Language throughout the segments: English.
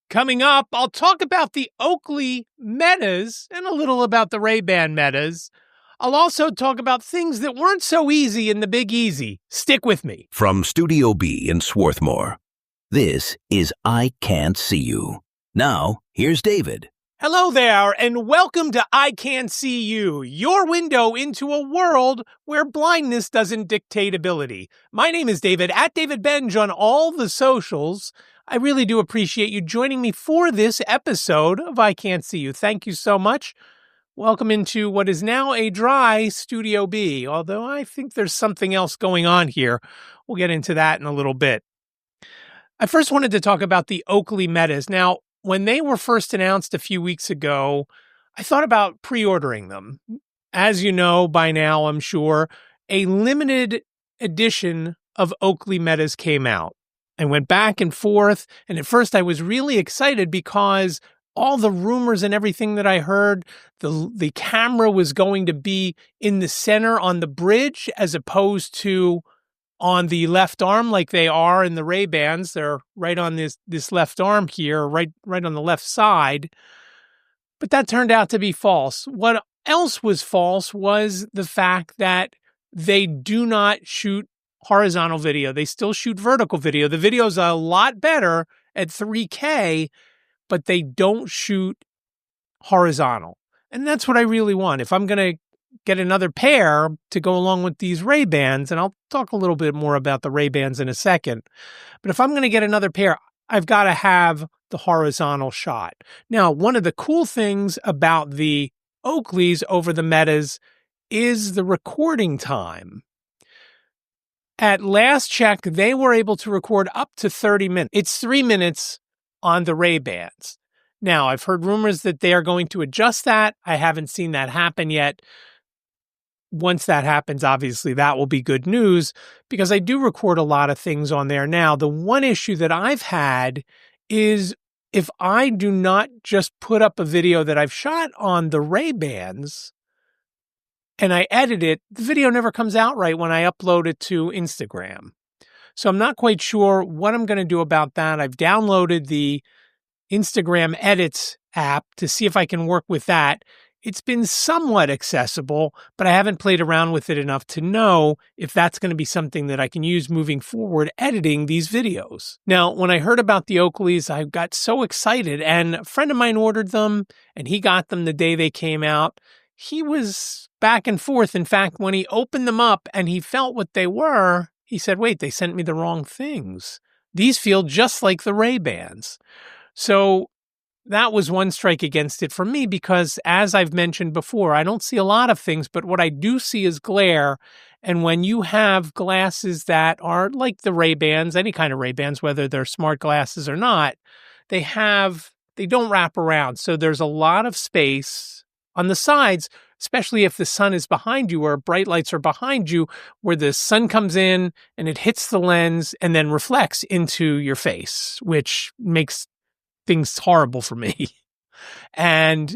Coming up, I'll talk about the Oakley Metas and a little about the Ray-Ban Metas. I'll also talk about things that weren't so easy in the Big Easy. Stick with me. From Studio B in Swarthmore, this is I Can't See You. Now, here's David. Hello there, and welcome to I Can't See You, your window into a world where blindness doesn't dictate ability. My name is David, at David Benj on all the socials. I really do appreciate you joining me for this episode of I Can't See You. Thank you so much. Welcome into what is now a dry Studio B, although I think there's something else going on here. We'll get into that in a little bit. I first wanted to talk about the Oakley Metas. Now, when they were first announced a few weeks ago, I thought about pre-ordering them. As you know by now, I'm sure, a limited edition of Oakley Metas came out. I went back and forth, and at first I was really excited because all the rumors and everything that I heard, the camera was going to be in the center on the bridge as opposed to on the left arm like they are in the Ray-Bans. They're right on this left arm here, right on the left side. But that turned out to be false. What else was false was the fact that they do not shoot horizontal video. They still shoot vertical video. The video's a lot better at 3K, but they don't shoot horizontal. And that's what I really want. If I'm going to get another pair to go along with these Ray-Bans, and I'll talk a little bit more about the Ray-Bans in a second, but if I'm going to get another pair, I've got to have the horizontal shot. Now, one of the cool things about the Oakleys over the Metas is the recording time. At last check, they were able to record up to 30 minutes. It's 3 minutes on the Ray-Bans. Now, I've heard rumors that they are going to adjust that. I haven't seen that happen yet. Once that happens, obviously, that will be good news because I do record a lot of things on there now. The one issue that I've had is if I do not just put up a video that I've shot on the Ray-Bans and I edit it, the video never comes out right when I upload it to Instagram. So I'm not quite sure what I'm going to do about that. I've downloaded the Instagram Edits app to see if I can work with that. It's been somewhat accessible, but I haven't played around with it enough to know if that's going to be something that I can use moving forward editing these videos. Now, when I heard about the Oakleys, I got so excited, and a friend of mine ordered them, and he got them the day they came out. He was back and forth. In fact, when he opened them up and he felt what they were, he said, wait, they sent me the wrong things. These feel just like the Ray-Bans. So that was one strike against it for me because, as I've mentioned before, I don't see a lot of things, but what I do see is glare. And when you have glasses that are like the Ray-Bans, any kind of Ray-Bans, whether they're smart glasses or not, they don't wrap around. So there's a lot of space on the sides, especially if the sun is behind you or bright lights are behind you, where the sun comes in and it hits the lens and then reflects into your face, which makes things horrible for me. And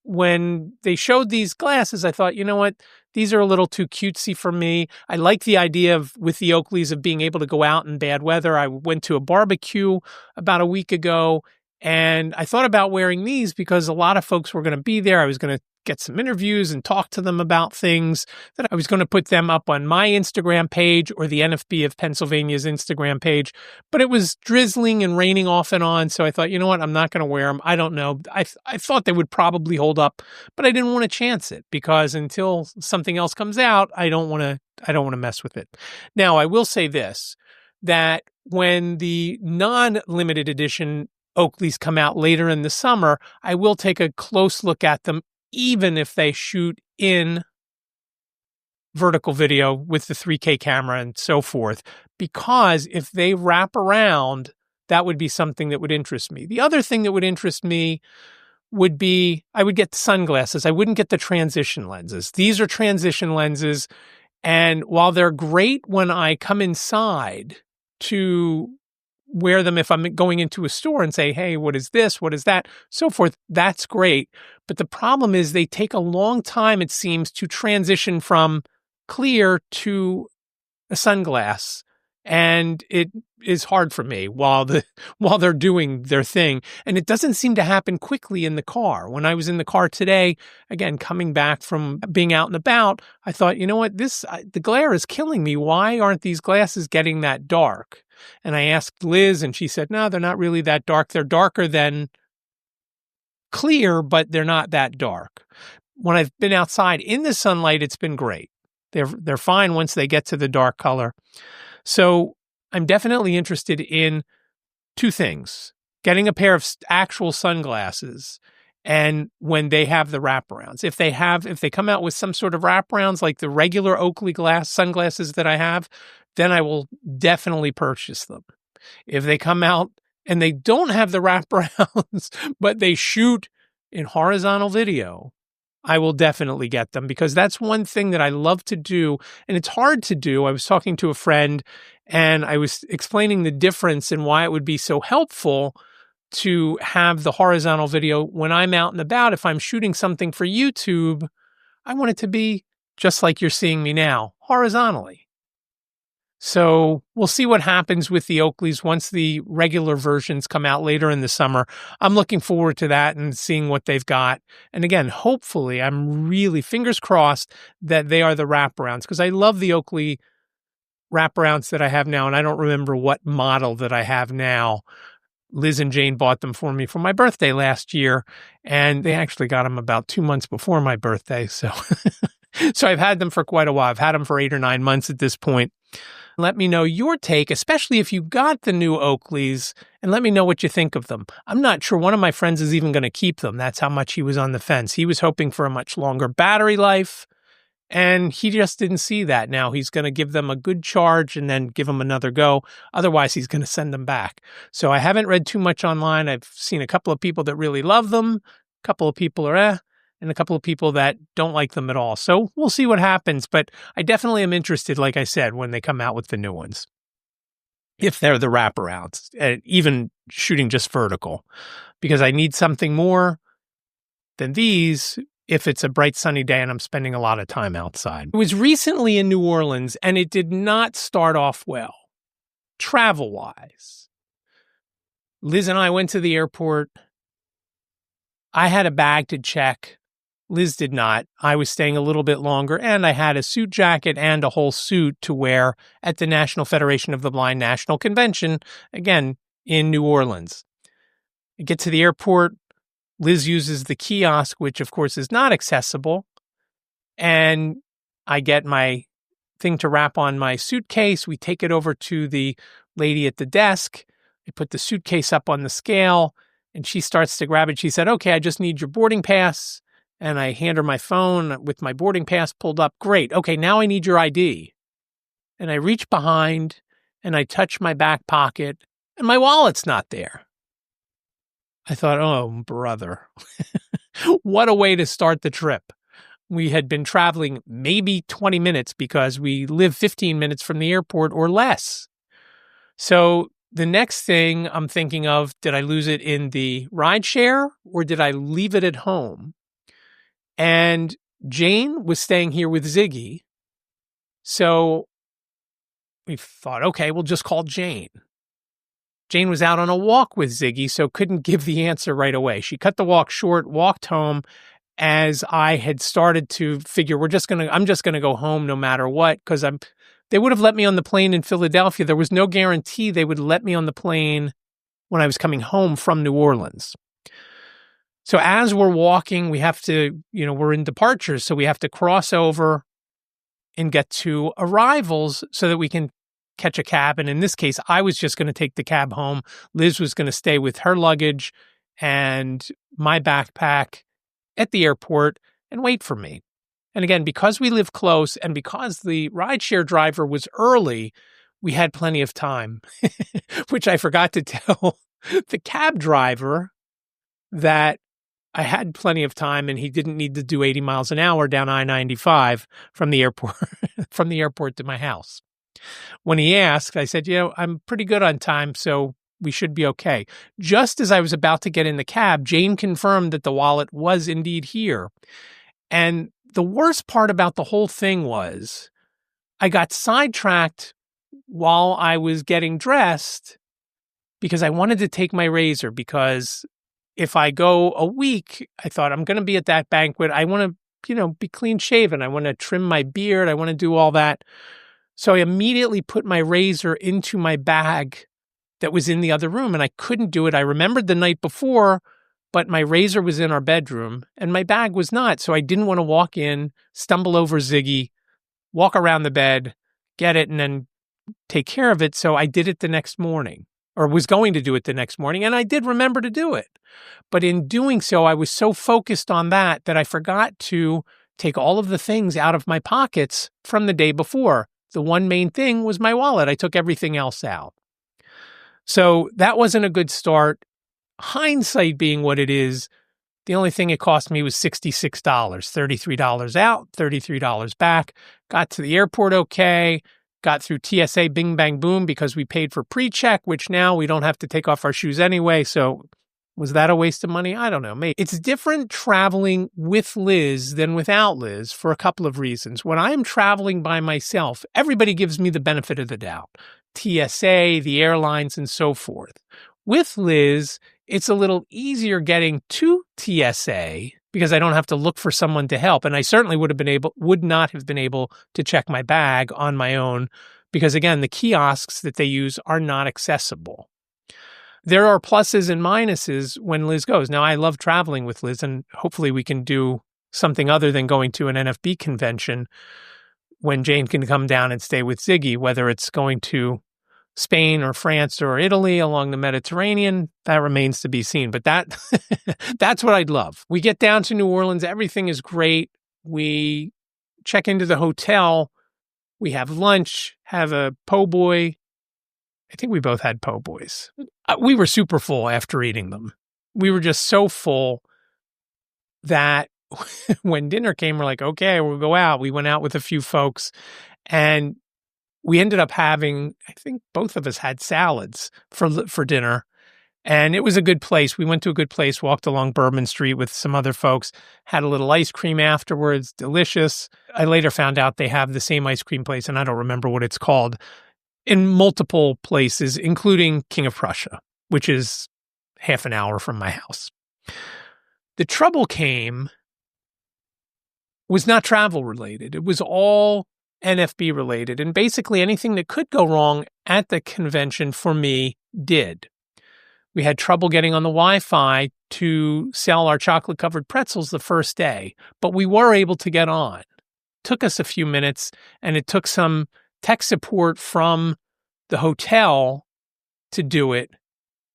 when they showed these glasses, I thought, you know what? These are a little too cutesy for me. I like the idea of, with the Oakleys, of being able to go out in bad weather. I went to a barbecue about a week ago, and I thought about wearing these because a lot of folks were going to be there. I was going to get some interviews and talk to them about things, that I was going to put them up on my Instagram page or the NFB of Pennsylvania's Instagram page. But it was drizzling and raining off and on. So I thought, you know what? I'm not going to wear them. I don't know. I thought they would probably hold up, but I didn't want to chance it because until something else comes out, I don't want to mess with it. Now, I will say this, that when the non-limited edition Oakleys come out later in the summer, I will take a close look at them, even if they shoot in vertical video with the 3K camera and so forth, because if they wrap around, that would be something that would interest me. The other thing that would interest me would be, I would get the sunglasses. I wouldn't get the transition lenses. These are transition lenses, and while they're great when I come inside to wear them, if I'm going into a store and say, hey, what is this? What is that? So forth. That's great. But the problem is they take a long time, it seems, to transition from clear to a sunglass. And it is hard for me while they're doing their thing. And it doesn't seem to happen quickly in the car. When I was in the car today, again, coming back from being out and about, I thought, you know what, the glare is killing me. Why aren't these glasses getting that dark? And I asked Liz, and she said, no, they're not really that dark. They're darker than clear, but they're not that dark. When I've been outside in the sunlight, it's been great. They're fine once they get to the dark color. So I'm definitely interested in two things: getting a pair of actual sunglasses, and when they have the wraparounds. If they come out with some sort of wraparounds like the regular Oakley sunglasses that I have, then I will definitely purchase them. If they come out and they don't have the wraparounds, but they shoot in horizontal video, I will definitely get them, because that's one thing that I love to do. And it's hard to do. I was talking to a friend and I was explaining the difference and why it would be so helpful to have the horizontal video when I'm out and about. If I'm shooting something for YouTube, I want it to be just like you're seeing me now, horizontally. So we'll see what happens with the Oakleys once the regular versions come out later in the summer. I'm looking forward to that and seeing what they've got. And again, hopefully, I'm really fingers crossed that they are the wraparounds, because I love the Oakley wraparounds that I have now. And I don't remember what model that I have now. Liz and Jane bought them for me for my birthday last year, and they actually got them about 2 months before my birthday. So, so I've had them for quite a while. I've had them for 8 or 9 months at this point. Let me know your take, especially if you got the new Oakleys, and let me know what you think of them. I'm not sure one of my friends is even going to keep them. That's how much he was on the fence. He was hoping for a much longer battery life, and he just didn't see that. Now he's going to give them a good charge and then give them another go. Otherwise, he's going to send them back. So I haven't read too much online. I've seen a couple of people that really love them. A couple of people are and a couple of people that don't like them at all. So we'll see what happens. But I definitely am interested, like I said, when they come out with the new ones, if they're the wraparounds, even shooting just vertical, because I need something more than these if it's a bright sunny day and I'm spending a lot of time outside. I was recently in New Orleans, and it did not start off well, travel-wise. Liz and I went to the airport. I had a bag to check. Liz did not. I was staying a little bit longer, and I had a suit jacket and a whole suit to wear at the National Federation of the Blind National Convention, again, in New Orleans. I get to the airport. Liz uses the kiosk, which, of course, is not accessible, and I get my thing to wrap on my suitcase. We take it over to the lady at the desk. I put the suitcase up on the scale, and she starts to grab it. She said, okay, I just need your boarding pass. And I hand her my phone with my boarding pass pulled up. Great. Okay, now I need your ID. And I reach behind and I touch my back pocket, and my wallet's not there. I thought, oh, brother, what a way to start the trip. We had been traveling maybe 20 minutes because we live 15 minutes from the airport or less. So the next thing I'm thinking of, did I lose it in the rideshare or did I leave it at home? And Jane was staying here with Ziggy. So we thought, okay, we'll just call Jane. Jane was out on a walk with Ziggy, so couldn't give the answer right away. She cut the walk short, walked home, as I had started to figure I'm just going to go home no matter what, because they would have let me on the plane in Philadelphia. There was no guarantee they would let me on the plane when I was coming home from New Orleans. So as we're walking, we have to, we're in departures, so we have to cross over and get to arrivals so that we can catch a cab. And in this case, I was just going to take the cab home. Liz was going to stay with her luggage and my backpack at the airport and wait for me. And again, because we live close and because the rideshare driver was early, we had plenty of time, which I forgot to tell the cab driver that I had plenty of time and he didn't need to do 80 miles an hour down I-95 from the airport to my house. When he asked, I said, I'm pretty good on time, so we should be okay. Just as I was about to get in the cab, Jane confirmed that the wallet was indeed here. And the worst part about the whole thing was I got sidetracked while I was getting dressed because I wanted to take my razor, because if I go a week, I thought I'm going to be at that banquet. I want to, be clean shaven. I want to trim my beard. I want to do all that. So I immediately put my razor into my bag that was in the other room, and I couldn't do it. I remembered the night before, but my razor was in our bedroom and my bag was not. So I didn't want to walk in, stumble over Ziggy, walk around the bed, get it, and then take care of it. So I did it the next morning, or was going to do it the next morning. And I did remember to do it. But in doing so, I was so focused on that I forgot to take all of the things out of my pockets from the day before. The one main thing was my wallet. I took everything else out. So that wasn't a good start. Hindsight being what it is, the only thing it cost me was $66, $33 out, $33 back. Got to the airport okay. Got through TSA bing, bang, boom, because we paid for pre-check, which now we don't have to take off our shoes anyway. So was that a waste of money? I don't know. Maybe. It's different traveling with Liz than without Liz for a couple of reasons. When I'm traveling by myself, everybody gives me the benefit of the doubt. TSA, the airlines, and so forth. With Liz, it's a little easier getting to TSA because I don't have to look for someone to help. And I certainly would not have been able to check my bag on my own because, again, the kiosks that they use are not accessible. There are pluses and minuses when Liz goes. Now, I love traveling with Liz, and hopefully we can do something other than going to an NFB convention when Jane can come down and stay with Ziggy, whether it's going to Spain or France or Italy along the Mediterranean, that remains to be seen. But that's what I'd love. We get down to New Orleans. Everything is great. We check into the hotel. We have lunch, have a po' boy. I think we both had po' boys. We were super full after eating them. We were just so full that when dinner came, we're like, okay, we'll go out. We went out with a few folks and we ended up having, I think both of us had salads for dinner. And it was a good place. We went to a good place, walked along Bourbon Street with some other folks, had a little ice cream afterwards, delicious. I later found out they have the same ice cream place, and I don't remember what it's called, in multiple places, including King of Prussia, which is half an hour from my house. The trouble was not travel related. It was all NFB related. And basically anything that could go wrong at the convention for me did. We had trouble getting on the Wi-Fi to sell our chocolate covered pretzels the first day, but we were able to get on. Took us a few minutes, and it took some tech support from the hotel to do it.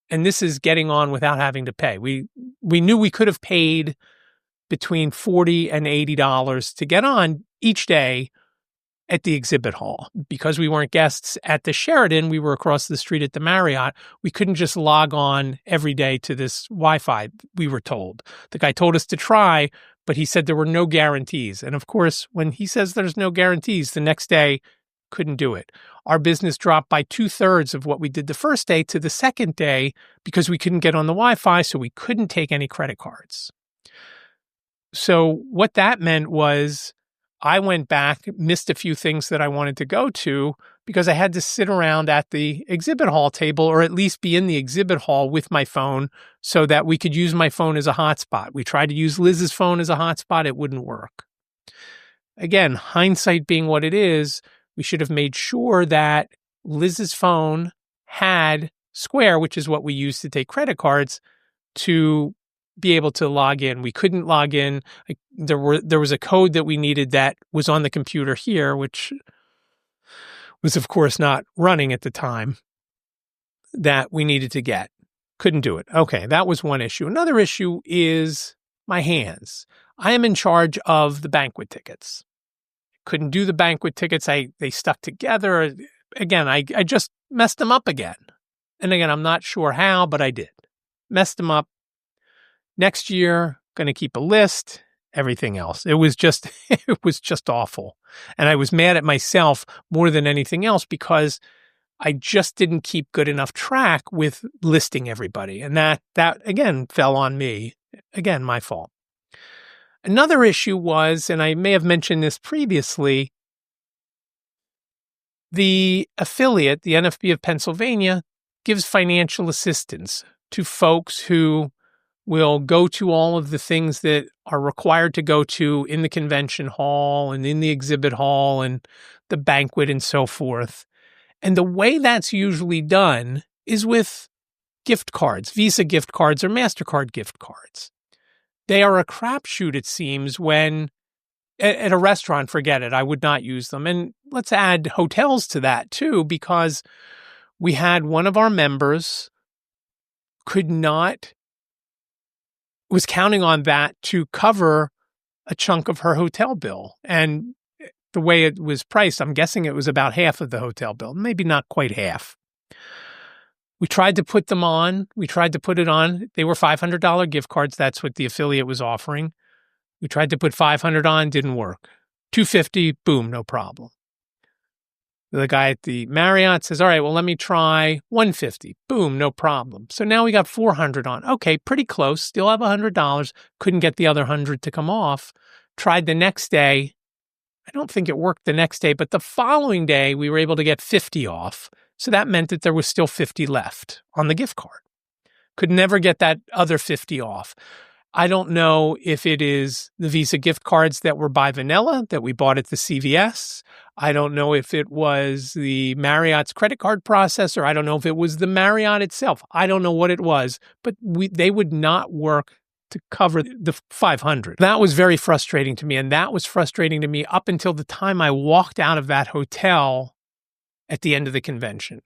And this is getting on without having to pay. We knew we could have paid between $40 and $80 to get on each day at the exhibit hall. Because we weren't guests at the Sheraton, we were across the street at the Marriott. We couldn't just log on every day to this Wi-Fi, we were told. The guy told us to try, but he said there were no guarantees. And of course, when he says there's no guarantees, the next day, couldn't do it. Our business dropped by 2/3 of what we did the first day to the second day because we couldn't get on the Wi-Fi, so we couldn't take any credit cards. So what that meant was I went back, missed a few things that I wanted to go to because I had to sit around at the exhibit hall table, or at least be in the exhibit hall with my phone so that we could use my phone as a hotspot. We tried to use Liz's phone as a hotspot. It wouldn't work. Again, hindsight being what it is, we should have made sure that Liz's phone had Square, which is what we use to take credit cards, to be able to log in. We couldn't log in. There was a code that we needed that was on the computer here, which was, of course, not running at the time, that we needed to get. Couldn't do it. Okay, that was one issue. Another issue is my hands. I am in charge of the banquet tickets. Couldn't do the banquet tickets. They stuck together. Again, I just messed them up again. And again, I'm not sure how, but I did. Messed them up. Next year, going to keep a list, everything else. It was just awful. And I was mad at myself more than anything else because I just didn't keep good enough track with listing everybody. And that again fell on me. Again, my fault. Another issue was, and I may have mentioned this previously, The affiliate, the NFB of Pennsylvania, gives financial assistance to folks who will go to all of the things that are required to go to in the convention hall and in the exhibit hall and the banquet and so forth. And the way that's usually done is with gift cards, Visa gift cards or MasterCard gift cards. They are a crapshoot, it seems, when at a restaurant, forget it, I would not use them. And let's add hotels to that too, because we had one of our members was counting on that to cover a chunk of her hotel bill. And the way it was priced, I'm guessing it was about half of the hotel bill, maybe not quite half. We tried to put them on. We tried to put it on. They were $500 gift cards. That's what the affiliate was offering. We tried to put $500 on, didn't work. $250, boom, no problem. The guy at the Marriott says, all right, well, let me try $150. Boom, no problem. So now we got $400 on. Okay, pretty close. Still have $100. Couldn't get the other 100 to come off. Tried the next day. I don't think it worked the next day, but the following day we were able to get 50 off. So that meant that there was still 50 left on the gift card. Could never get that other 50 off. I don't know if it is the Visa gift cards that were by vanilla that we bought at the CVS. I don't know if it was the Marriott's credit card processor. I don't know if it was the Marriott itself. I don't know what it was, but they would not work to cover the 500. That was very frustrating to me. And that was frustrating to me up until the time I walked out of that hotel at the end of the convention,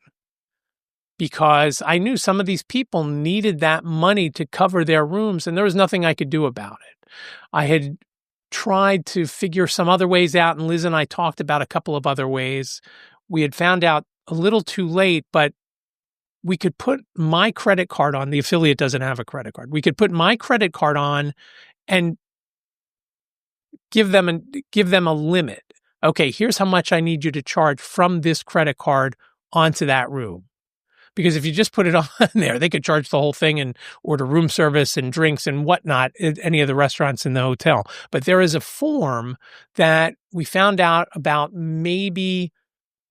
because I knew some of these people needed that money to cover their rooms, and there was nothing I could do about it. I had tried to figure some other ways out, and Liz and I talked about a couple of other ways. We had found out a little too late, but we could put my credit card on. The affiliate doesn't have a credit card. We could put my credit card on and give them a limit. Okay, here's how much I need you to charge from this credit card onto that room. Because if you just put it on there, they could charge the whole thing and order room service and drinks and whatnot at any of the restaurants in the hotel. But there is a form that we found out about, maybe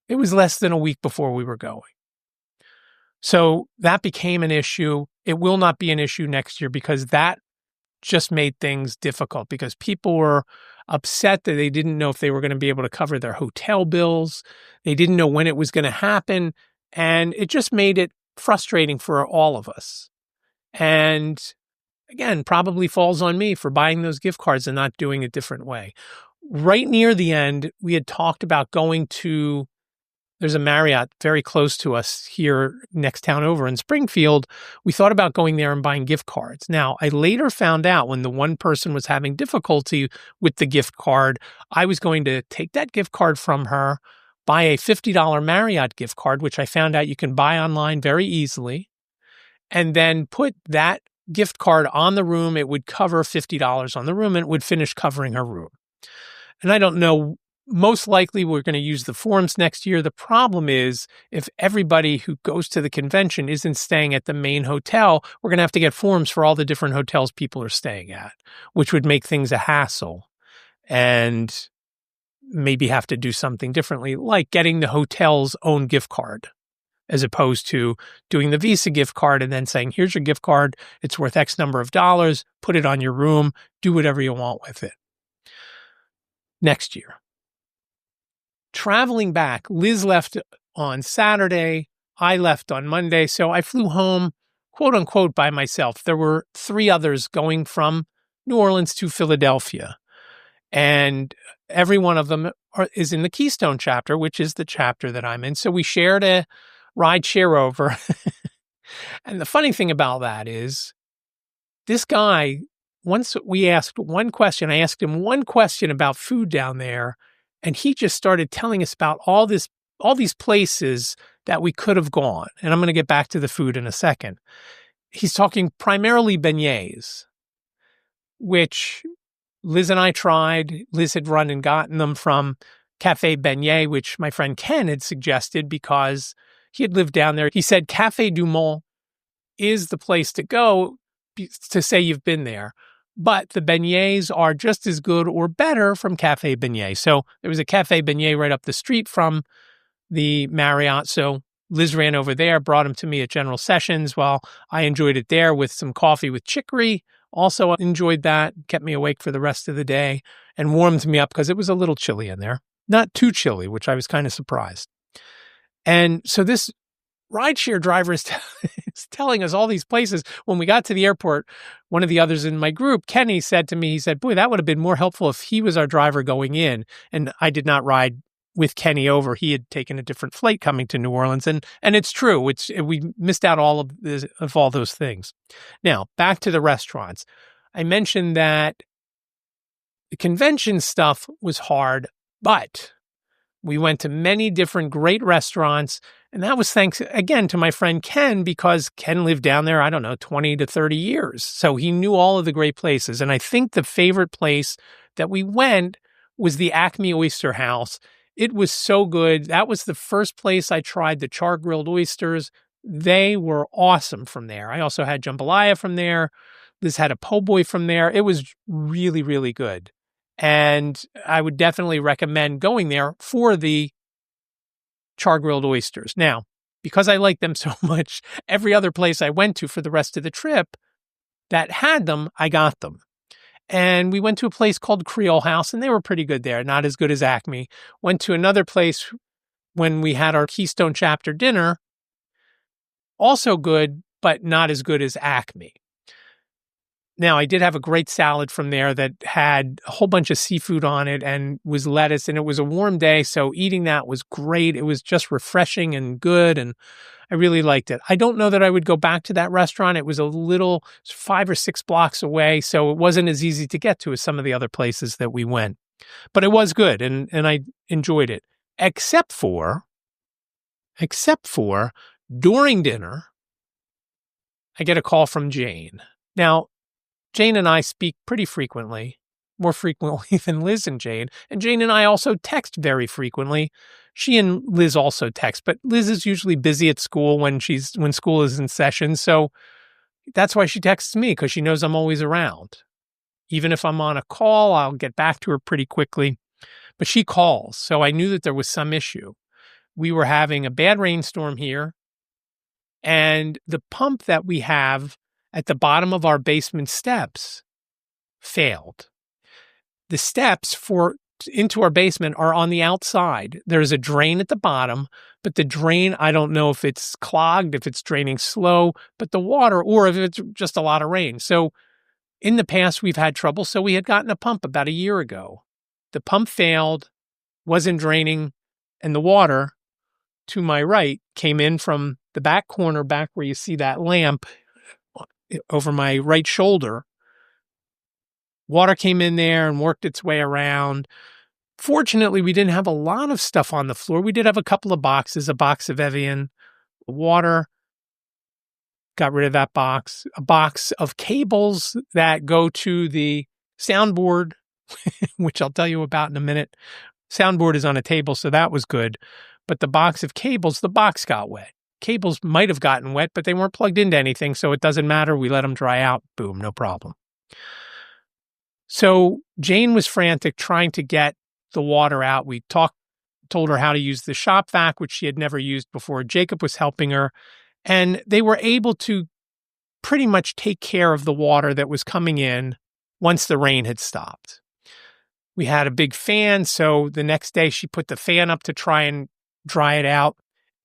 it was less than a week before we were going. So that became an issue. It will not be an issue next year, because that just made things difficult, because people were upset that they didn't know if they were going to be able to cover their hotel bills. They didn't know when it was going to happen. And it just made it frustrating for all of us. And again, probably falls on me for buying those gift cards and not doing a different way. Right near the end, we had talked about going to, there's a Marriott very close to us here next town over in Springfield. We thought about going there and buying gift cards. Now, I later found out when the one person was having difficulty with the gift card, I was going to take that gift card from her, buy a $50 Marriott gift card, which I found out you can buy online very easily, and then put that gift card on the room. It would cover $50 on the room, and it would finish covering her room. And I don't know, most likely we're going to use the forms next year. The problem is, if everybody who goes to the convention isn't staying at the main hotel, we're going to have to get forms for all the different hotels people are staying at, which would make things a hassle. And maybe have to do something differently, like getting the hotel's own gift card, as opposed to doing the Visa gift card and then saying, here's your gift card. It's worth X number of dollars. Put it on your room. Do whatever you want with it. Next year. Traveling back, Liz left on Saturday. I left on Monday. So I flew home, quote unquote, by myself. There were 3 others going from New Orleans to Philadelphia. And every one of them is in the Keystone chapter, which is the chapter that I'm in. So we shared a ride share over. And the funny thing about that is, this guy, once we asked one question, I asked him one question about food down there, and he just started telling us about all these places that we could have gone. And I'm going to get back to the food in a second. He's talking primarily beignets, which Liz and I tried. Liz had run and gotten them from Cafe Beignet, which my friend Ken had suggested because he had lived down there. He said Cafe du Mont is the place to go to say you've been there. But the beignets are just as good or better from Cafe Beignet. So there was a Cafe Beignet right up the street from the Marriott. So Liz ran over there, brought him to me at General Sessions while I enjoyed it there with some coffee with chicory. Also enjoyed that, kept me awake for the rest of the day and warmed me up because it was a little chilly in there. Not too chilly, which I was kind of surprised. And so this rideshare driver is telling us all these places. When we got to the airport, one of the others in my group, Kenny, said to me, he said, boy, that would have been more helpful if he was our driver going in. And I did not ride with Kenny over. He had taken a different flight coming to New Orleans. And it's true. We missed out all of all those things. Now, back to the restaurants. I mentioned that the convention stuff was hard, but we went to many different great restaurants. And that was thanks, again, to my friend Ken, because Ken lived down there, I don't know, 20 to 30 years. So he knew all of the great places. And I think the favorite place that we went was the Acme Oyster House. It was so good. That was the first place I tried the char-grilled oysters. They were awesome from there. I also had jambalaya from there. Liz had a po' boy from there. It was really, really good. And I would definitely recommend going there for the char-grilled oysters. Now, because I like them so much, every other place I went to for the rest of the trip that had them, I got them. And we went to a place called Creole House, and they were pretty good there, not as good as Acme. Went to another place when we had our Keystone Chapter dinner, also good, but not as good as Acme. Now, I did have a great salad from there that had a whole bunch of seafood on it and was lettuce, and it was a warm day, so eating that was great. It was just refreshing and good, and I really liked it. I don't know that I would go back to that restaurant. It was a little 5 or 6 blocks away, so it wasn't as easy to get to as some of the other places that we went. But it was good, and I enjoyed it, except for during dinner, I get a call from Jane. Now, Jane and I speak pretty frequently, more frequently than Liz and Jane and I also text very frequently. She and Liz also text, but Liz is usually busy at school when school is in session, so that's why she texts me, because she knows I'm always around. Even if I'm on a call, I'll get back to her pretty quickly, but she calls, so I knew that there was some issue. We were having a bad rainstorm here, and the pump that we have at the bottom of our basement steps failed. The steps into our basement are on the outside. There's a drain at the bottom, but the drain, I don't know if it's clogged, if it's draining slow, but the water, or if it's just a lot of rain. So in the past, we've had trouble. So we had gotten a pump about a year ago. The pump failed, wasn't draining, and the water to my right came in from the back corner, back where you see that lamp over my right shoulder. Water came in there and worked its way around. Fortunately, we didn't have a lot of stuff on the floor. We did have a couple of boxes, a box of Evian water, got rid of that box, a box of cables that go to the soundboard, which I'll tell you about in a minute. Soundboard is on a table, so that was good. But the box of cables, the box got wet. Cables might have gotten wet, but they weren't plugged into anything, so it doesn't matter. We let them dry out. Boom, no problem. So Jane was frantic trying to get the water out. We told her how to use the shop vac, which she had never used before. Jacob was helping her, and they were able to pretty much take care of the water that was coming in once the rain had stopped. We had a big fan, so the next day she put the fan up to try and dry it out.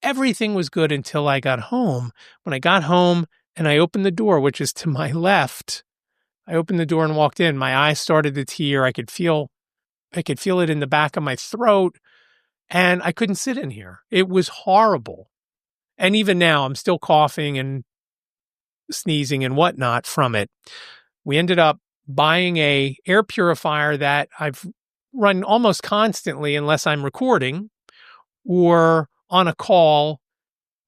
Everything was good until I got home. When I got home and I opened the door, which is to my left, I opened the door and walked in. My eyes started to tear. I could feel it in the back of my throat, and I couldn't sit in here. It was horrible. And even now, I'm still coughing and sneezing and whatnot from it. We ended up buying a air purifier that I've run almost constantly unless I'm recording or on a call.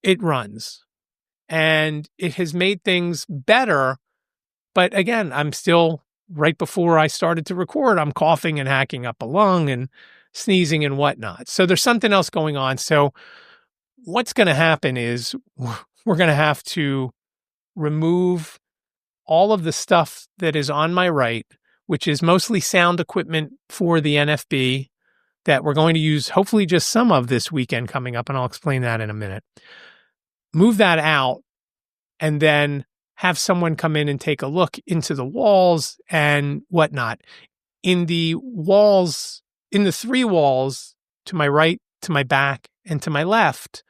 It runs, and it has made things better. But again, I'm still, right before I started to record, I'm coughing and hacking up a lung and sneezing and whatnot. So there's something else going on. So what's going to happen is we're going to have to remove all of the stuff that is on my right, which is mostly sound equipment for the NFB. that we're going to use hopefully just some of this weekend coming up, and I'll explain that in a minute. Move that out and then have someone come in and take a look into the walls and whatnot. In the walls, in the 3 walls to my right, to my back, and to my left,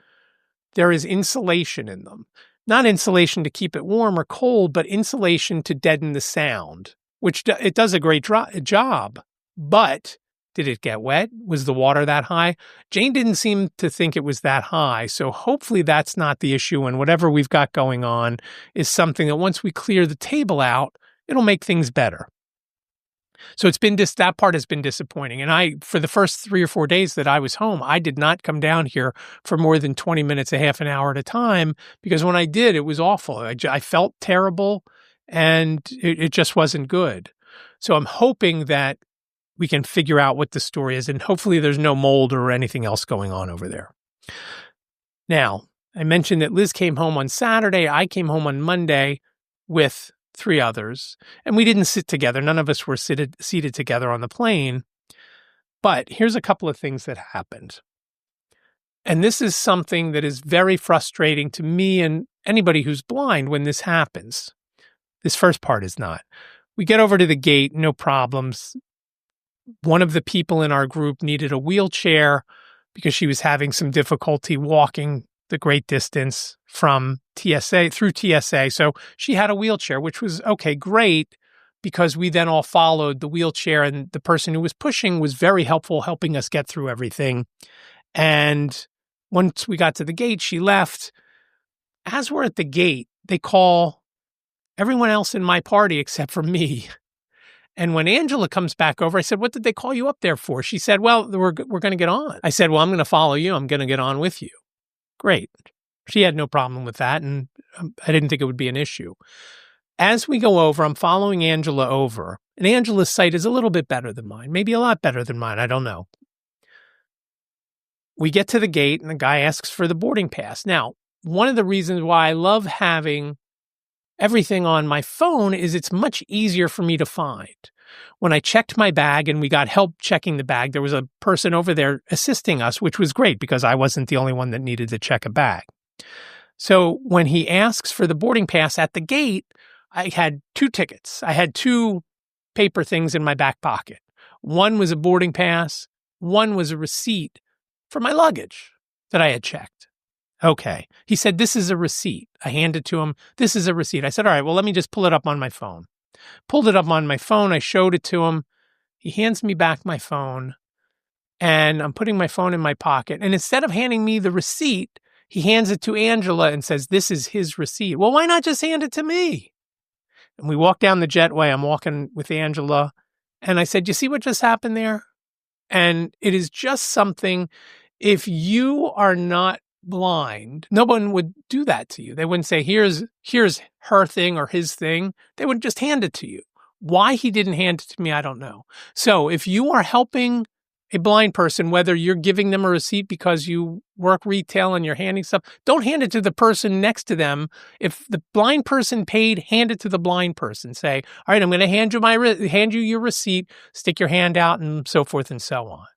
there is insulation in them. Not insulation to keep it warm or cold, but insulation to deaden the sound, which it does a great job. But did it get wet? Was the water that high? Jane didn't seem to think it was that high. So hopefully that's not the issue. And whatever we've got going on is something that once we clear the table out, it'll make things better. So that part has been disappointing. And for the first 3 or 4 days that I was home, I did not come down here for more than 20 minutes, a half an hour at a time, because when I did, it was awful. I felt terrible and it just wasn't good. So I'm hoping that we can figure out what the story is, and hopefully there's no mold or anything else going on over there. Now, I mentioned that Liz came home on Saturday. I came home on Monday with 3 others, and we didn't sit together. None of us were seated together on the plane. But here's a couple of things that happened. And this is something that is very frustrating to me and anybody who's blind when this happens. This first part is not. We get over to the gate, no problems. One of the people in our group needed a wheelchair because she was having some difficulty walking the great distance from TSA through TSA. So she had a wheelchair, which was okay, great, because we then all followed the wheelchair, and the person who was pushing was very helpful, helping us get through everything. And once we got to the gate, she left. As we're at the gate, they call everyone else in my party except for me. And when Angela comes back over, I said, "What did they call you up there for?" She said, "Well, we're going to get on." I said, "Well, I'm going to follow you. I'm going to get on with you." Great. She had no problem with that, and I didn't think it would be an issue. As we go over, I'm following Angela over, and Angela's sight is a little bit better than mine, maybe a lot better than mine. I don't know. We get to the gate, and the guy asks for the boarding pass. Now, one of the reasons why I love having everything on my phone is it's much easier for me to find. When I checked my bag and we got help checking the bag, there was a person over there assisting us, which was great because I wasn't the only one that needed to check a bag. So when he asks for the boarding pass at the gate, I had 2 tickets. I had 2 paper things in my back pocket. One was a boarding pass. One was a receipt for my luggage that I had checked. Okay. He said, "This is a receipt." I handed to him. "This is a receipt." I said, "All right, well, let me just pull it up on my phone." Pulled it up on my phone. I showed it to him. He hands me back my phone, and I'm putting my phone in my pocket. And instead of handing me the receipt, he hands it to Angela and says, "This is his receipt." Well, why not just hand it to me? And we walk down the jetway. I'm walking with Angela, and I said, "You see what just happened there?" And it is just something, if you are not blind, no one would do that to you. They wouldn't say, here's her thing or his thing. They would just hand it to you. Why he didn't hand it to me, I don't know. So if you are helping a blind person, whether you're giving them a receipt because you work retail and you're handing stuff, don't hand it to the person next to them. If the blind person paid, hand it to the blind person. Say, "All right, I'm going to hand you your receipt, stick your hand out," and so forth and so on.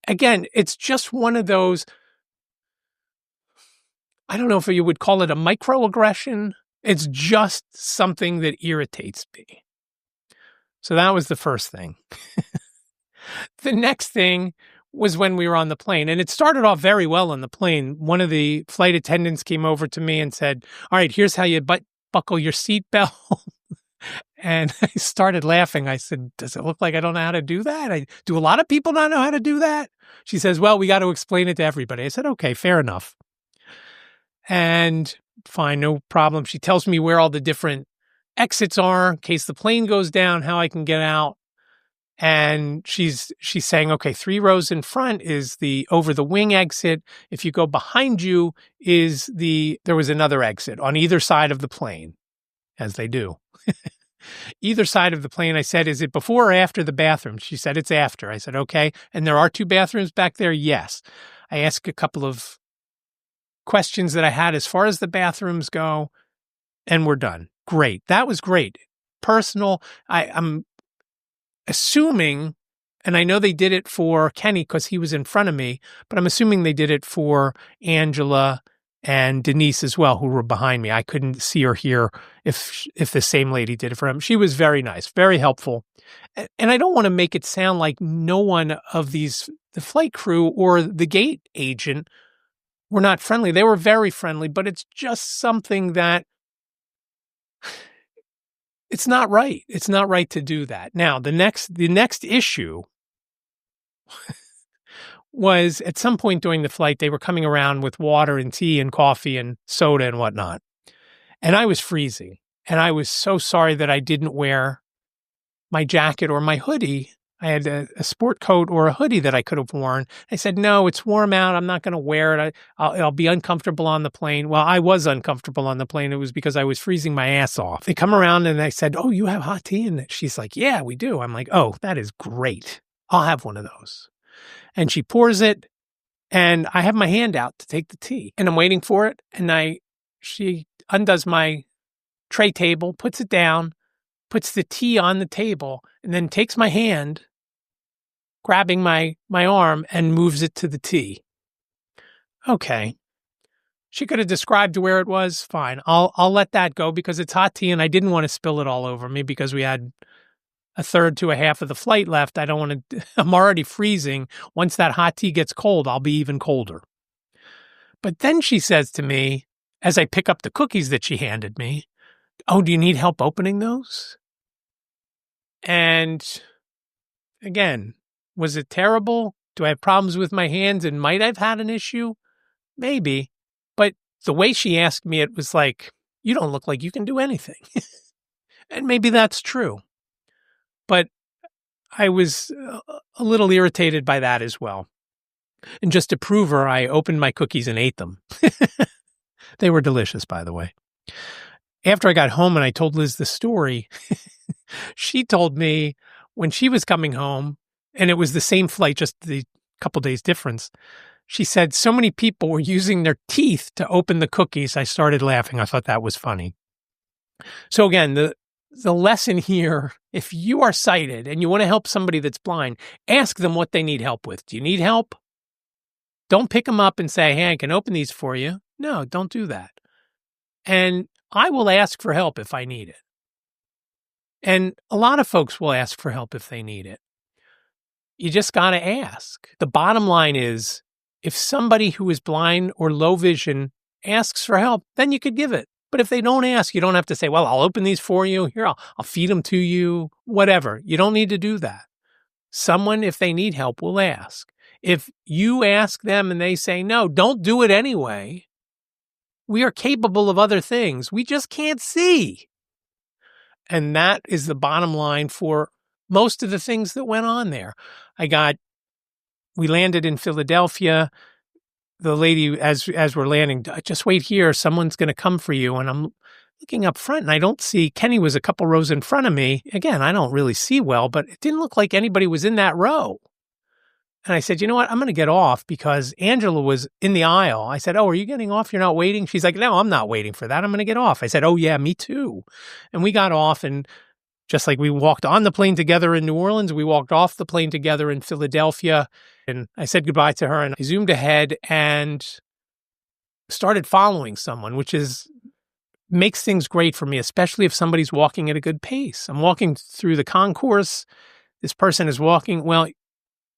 Again, it's just one of those, I don't know if you would call it a microaggression. It's just something that irritates me. So that was the first thing. The next thing was when we were on the plane, and it started off very well on the plane. One of the flight attendants came over to me and said, "All right, here's how you buckle your seatbelt." And I started laughing. I said, "Does it look like I don't know how to do that? Do a lot of people not know how to do that?" She says, "Well, we got to explain it to everybody." I said, "Okay, fair enough." And fine, no problem. She tells me where all the different exits are in case the plane goes down, how I can get out. And she's saying, "Okay, 3 rows in front is the over the wing exit. If you go behind you there was another exit on either side of the plane," as they do. Either side of the plane. I said, "Is it before or after the bathroom?" She said, "It's after." I said, "Okay. And there are 2 bathrooms back there?" "Yes." I asked a couple of questions that I had as far as the bathrooms go, and we're done. Great. That was great. Personal. I'm assuming, And I know they did it for Kenny because he was in front of me, but I'm assuming they did it for Angela and Denise as well, who were behind me. I couldn't see or hear if the same lady did it for him. She was very nice, very helpful. And I don't want to make it sound like no one of the flight crew or the gate agent were not friendly. They were very friendly, but it's just something that it's not right. It's not right to do that. Now, the next issue was at some point during the flight, they were coming around with water and tea and coffee and soda and whatnot. And I was freezing. And I was so sorry that I didn't wear my jacket or my hoodie. I had a sport coat or a hoodie that I could have worn. I said, no, it's warm out. I'm not going to wear it. I'll be uncomfortable on the plane. Well, I was uncomfortable on the plane. It was because I was freezing my ass off. They come around and I said, oh, you have hot tea? And she's like, yeah, we do. I'm like, oh, that is great. I'll have one of those. And she pours it, and I have my hand out to take the tea. And I'm waiting for it, and she undoes my tray table, puts it down, puts the tea on the table, and then takes my hand, grabbing my arm, and moves it to the tea. Okay. She could have described where it was. Fine. I'll let that go because it's hot tea, and I didn't want to spill it all over me because we had a third to a half of the flight left. I don't want to, I'm already freezing. Once that hot tea gets cold, I'll be even colder. But then she says to me, as I pick up the cookies that she handed me, oh, do you need help opening those? And again, was it terrible? Do I have problems with my hands and might I've had an issue? Maybe. But the way she asked me, it was like, you don't look like you can do anything. And maybe that's true. But I was a little irritated by that as well. And just to prove her, I opened my cookies and ate them. They were delicious, by the way. After I got home and I told Liz the story, she told me when she was coming home, and it was the same flight, just the couple days difference, she said so many people were using their teeth to open the cookies. I started laughing. I thought that was funny. So again, the lesson here, if you are sighted and you want to help somebody that's blind, ask them what they need help with. Do you need help? Don't pick them up and say, hey, I can open these for you. No, don't do that. And I will ask for help if I need it. And a lot of folks will ask for help if they need it. You just got to ask. The bottom line is, if somebody who is blind or low vision asks for help, then you could give it. But if they don't ask, you don't have to say, well, I'll open these for you. Here, I'll feed them to you, whatever. You don't need to do that. Someone, if they need help, will ask. If you ask them and they say, no, don't do it anyway, we are capable of other things. We just can't see. And that is the bottom line for most of the things that went on there. We landed in Philadelphia. The lady, as we're landing, just wait here. Someone's going to come for you. And I'm looking up front and I don't see, Kenny was a couple rows in front of me. Again, I don't really see well, but it didn't look like anybody was in that row. And I said, you know what? I'm going to get off because Angela was in the aisle. I said, oh, are you getting off? You're not waiting? She's like, no, I'm not waiting for that. I'm going to get off. I said, oh, yeah, me too. And we got off, and just like we walked on the plane together in New Orleans, we walked off the plane together in Philadelphia. And I said goodbye to her, and I zoomed ahead and started following someone, which makes things great for me, especially if somebody's walking at a good pace. I'm walking through the concourse. This person is walking. Well,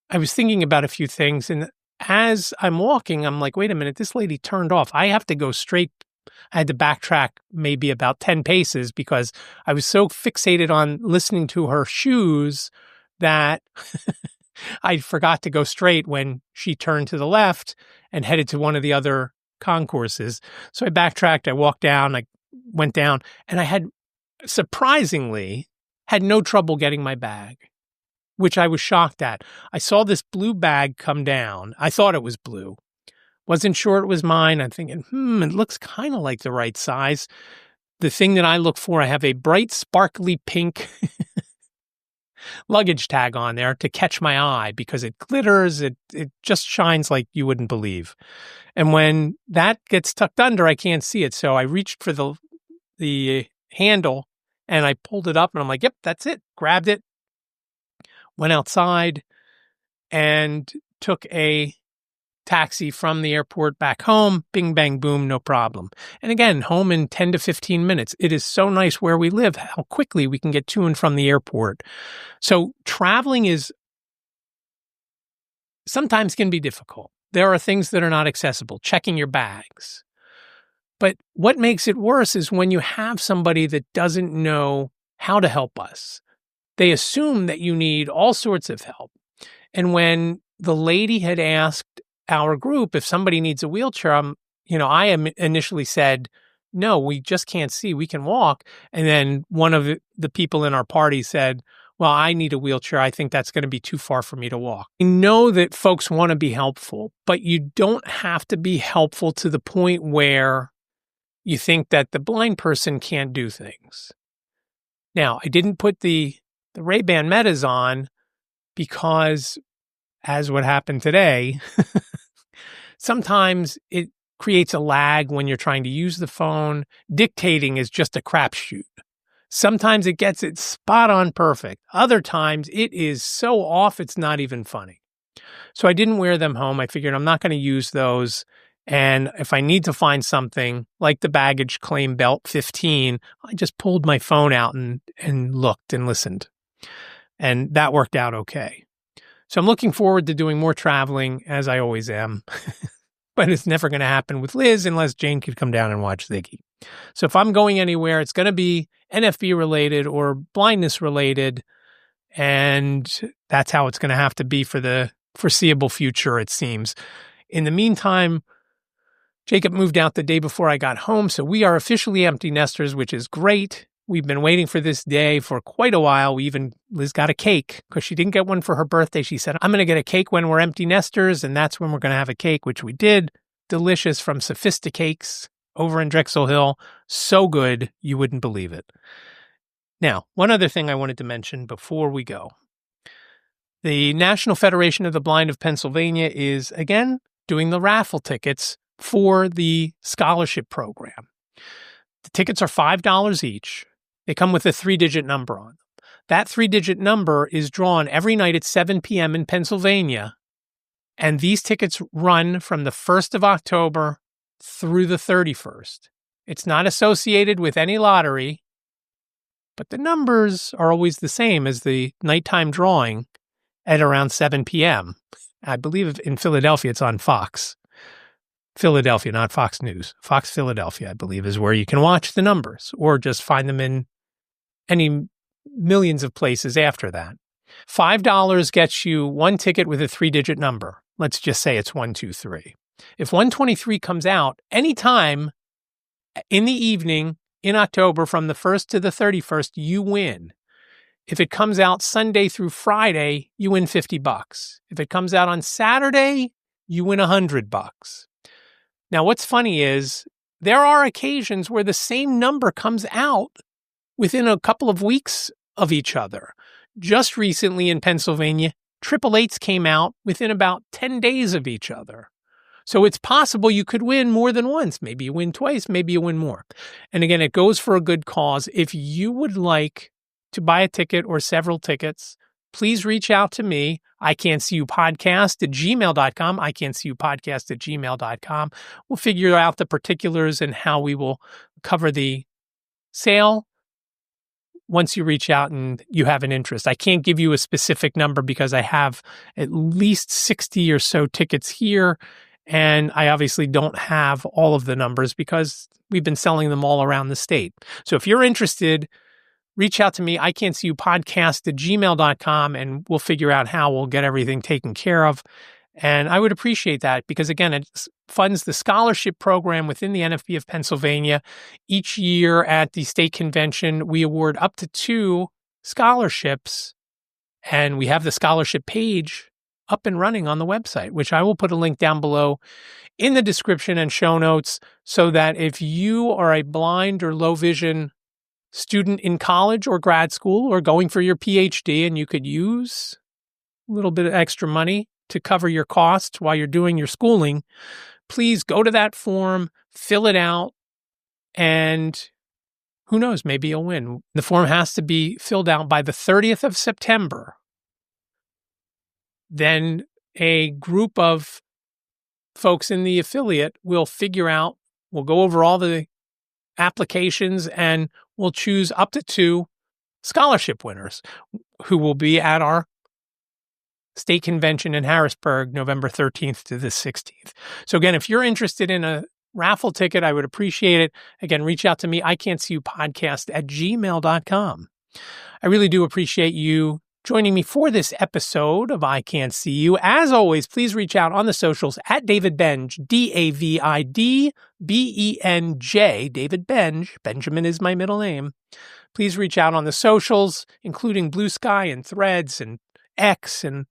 I was thinking about a few things, and as I'm walking, I'm like, wait a minute, this lady turned off. I have to go straight. I had to backtrack maybe about 10 paces because I was so fixated on listening to her shoes that I forgot to go straight when she turned to the left and headed to one of the other concourses. So I backtracked, I walked down, I went down, and I surprisingly had no trouble getting my bag, which I was shocked at. I saw this blue bag come down. I thought it was blue. Wasn't sure it was mine. I'm thinking, it looks kind of like the right size. The thing that I look for, I have a bright, sparkly pink luggage tag on there to catch my eye because it glitters. It just shines like you wouldn't believe. And when that gets tucked under, I can't see it. So I reached for the handle and I pulled it up and I'm like, yep, that's it. Grabbed it. Went outside, and took a taxi from the airport back home. Bing, bang, boom, no problem. And again, home in 10 to 15 minutes. It is so nice where we live, how quickly we can get to and from the airport. So traveling is sometimes can be difficult. There are things that are not accessible, checking your bags. But what makes it worse is when you have somebody that doesn't know how to help us. They assume that you need all sorts of help. And when the lady had asked our group if somebody needs a wheelchair, I initially said, no, we just can't see. We can walk. And then one of the people in our party said, well, I need a wheelchair. I think that's going to be too far for me to walk. I know that folks want to be helpful, but you don't have to be helpful to the point where you think that the blind person can't do things. Now, I didn't put the Ray-Ban Metas on because, as what happened today, sometimes it creates a lag when you're trying to use the phone. Dictating is just a crapshoot. Sometimes it gets it spot on perfect. Other times it is so off it's not even funny. So I didn't wear them home. I figured I'm not going to use those. And if I need to find something like the baggage claim belt 15, I just pulled my phone out and looked and listened. And that worked out okay. So I'm looking forward to doing more traveling, as I always am. But it's never going to happen with Liz unless Jane could come down and watch Ziggy. So if I'm going anywhere, it's going to be NFB related or blindness related. And that's how it's going to have to be for the foreseeable future, it seems. In the meantime, Jacob moved out the day before I got home, so we are officially empty nesters, which is great. We've been waiting for this day for quite a while. Liz got a cake because she didn't get one for her birthday. She said, I'm going to get a cake when we're empty nesters, and that's when we're going to have a cake, which we did. Delicious from Sophisticakes over in Drexel Hill. So good, you wouldn't believe it. Now, one other thing I wanted to mention before we go. The National Federation of the Blind of Pennsylvania is, again, doing the raffle tickets for the scholarship program. The tickets are $5 each. They come with a 3-digit number on them. That 3-digit number is drawn every night at 7 p.m. in Pennsylvania, and these tickets run from the 1st of October through the 31st. It's not associated with any lottery, but the numbers are always the same as the nighttime drawing at around 7 p.m. I believe in Philadelphia it's on Fox. Philadelphia, not Fox News. Fox Philadelphia, I believe, is where you can watch the numbers or just find them in any millions of places after that. $5 gets you one ticket with a 3-digit number. Let's just say it's 123. If 123 comes out anytime in the evening in October from the 1st to the 31st, you win. If it comes out Sunday through Friday, you win $50. If it comes out on Saturday, you win $100. Now, what's funny is there are occasions where the same number comes out within a couple of weeks of each other. Just recently in Pennsylvania, 888s came out within about 10 days of each other. So it's possible you could win more than once. Maybe you win twice, maybe you win more. And again, it goes for a good cause. If you would like to buy a ticket or several tickets, please reach out to me. ican'tseeyoupodcast@gmail.com. ican'tseeyoupodcast@gmail.com. We'll figure out the particulars and how we will cover the sale once you reach out and you have an interest. I can't give you a specific number because I have at least 60 or so tickets here, and I obviously don't have all of the numbers because we've been selling them all around the state. So if you're interested, reach out to me, ican'tseeyoupodcast@gmail.com, and we'll figure out how we'll get everything taken care of. And I would appreciate that because, again, it funds the scholarship program within the NFB of Pennsylvania. Each year at the state convention, we award up to 2 scholarships, and we have the scholarship page up and running on the website, which I will put a link down below in the description and show notes so that if you are a blind or low vision student in college or grad school or going for your PhD and you could use a little bit of extra money to cover your costs while you're doing your schooling, please go to that form, fill it out, and who knows, maybe you'll win. The form has to be filled out by the 30th of September. then a group of folks in the affiliate will we'll go over all the applications, and we'll choose up to 2 scholarship winners who will be at our state convention in Harrisburg, November 13th to the 16th. So again, if you're interested in a raffle ticket, I would appreciate it. Again, reach out to me, ican'tseeyou@gmail.com. I really do appreciate you joining me for this episode of I Can't See You. As always, please reach out on the socials at David Benj, DavidBenj, David Benj. Benjamin is my middle name. Please reach out on the socials, including Blue Sky and Threads and X and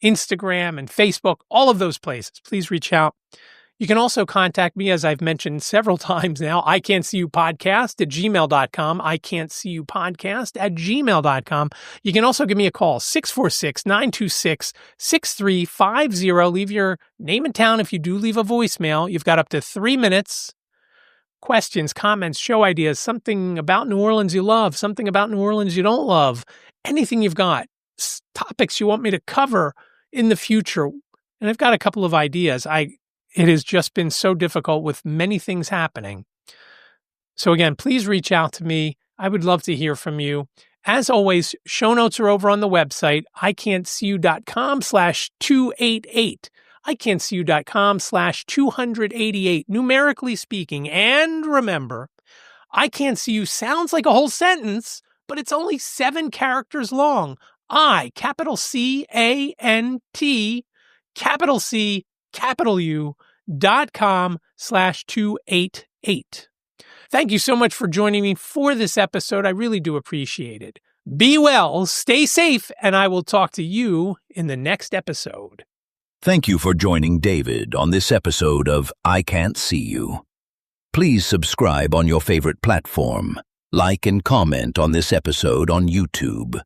Instagram and Facebook, all of those places. Please reach out. You can also contact me, as I've mentioned several times now, ican'tseeyoupodcast@gmail.com, ican'tseeyoupodcast@gmail.com. You can also give me a call, 646-926-6350. Leave your name and town if you do leave a voicemail. You've got up to 3 minutes. Questions, comments, show ideas, something about New Orleans you love, something about New Orleans you don't love, anything you've got, topics you want me to cover in the future. And I've got a couple of ideas. It has just been so difficult with many things happening. So again, please reach out to me. I would love to hear from you. As always, show notes are over on the website, ican'tseeyou.com/288. ican'tseeyou.com/288, numerically speaking. And remember, I Can't See You sounds like a whole sentence, but it's only 7 characters long. iCapital Thank you so much for joining me for this episode. I really do appreciate it. Be well, stay safe, and I will talk to you in the next episode. Thank you for joining David on this episode of I Can't See You. Please subscribe on your favorite platform. Like and comment on this episode on YouTube.